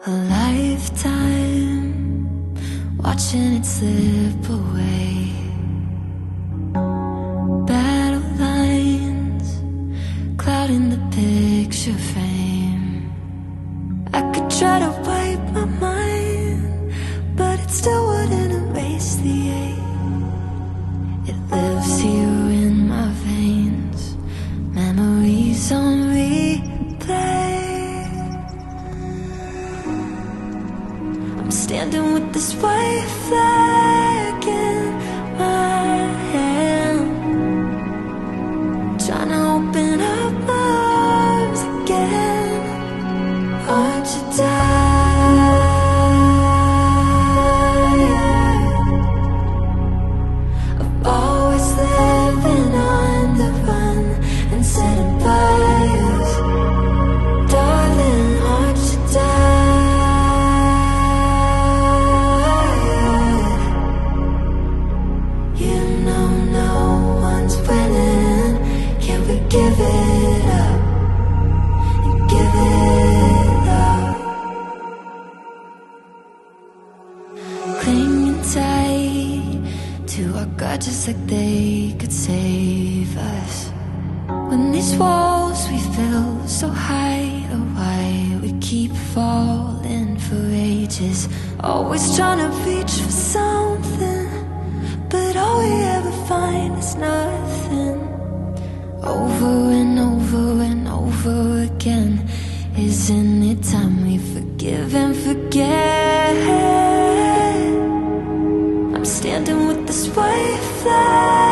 A lifetime watching it slip away. Battle lines clouding the picture frame. I could try to wipe my mind, but it still wouldn't erase the ache. It lives here in my veins, memories on replay. I'm standing with this white flag in my hand, trying to open up my arms again. Aren't you tired of always living on the run and setting fires? Darling, aren't you tired? You know no one's winning. Can we give it up and give it up? Clinging tight to our grudges like they could save us. When these walls we built so high, oh why we keep falling for ages. Always trying to reach for something, but all we ever find is nothing. Over and over and over again. Isn't it time we forgive and forget? I'm standing with this white flag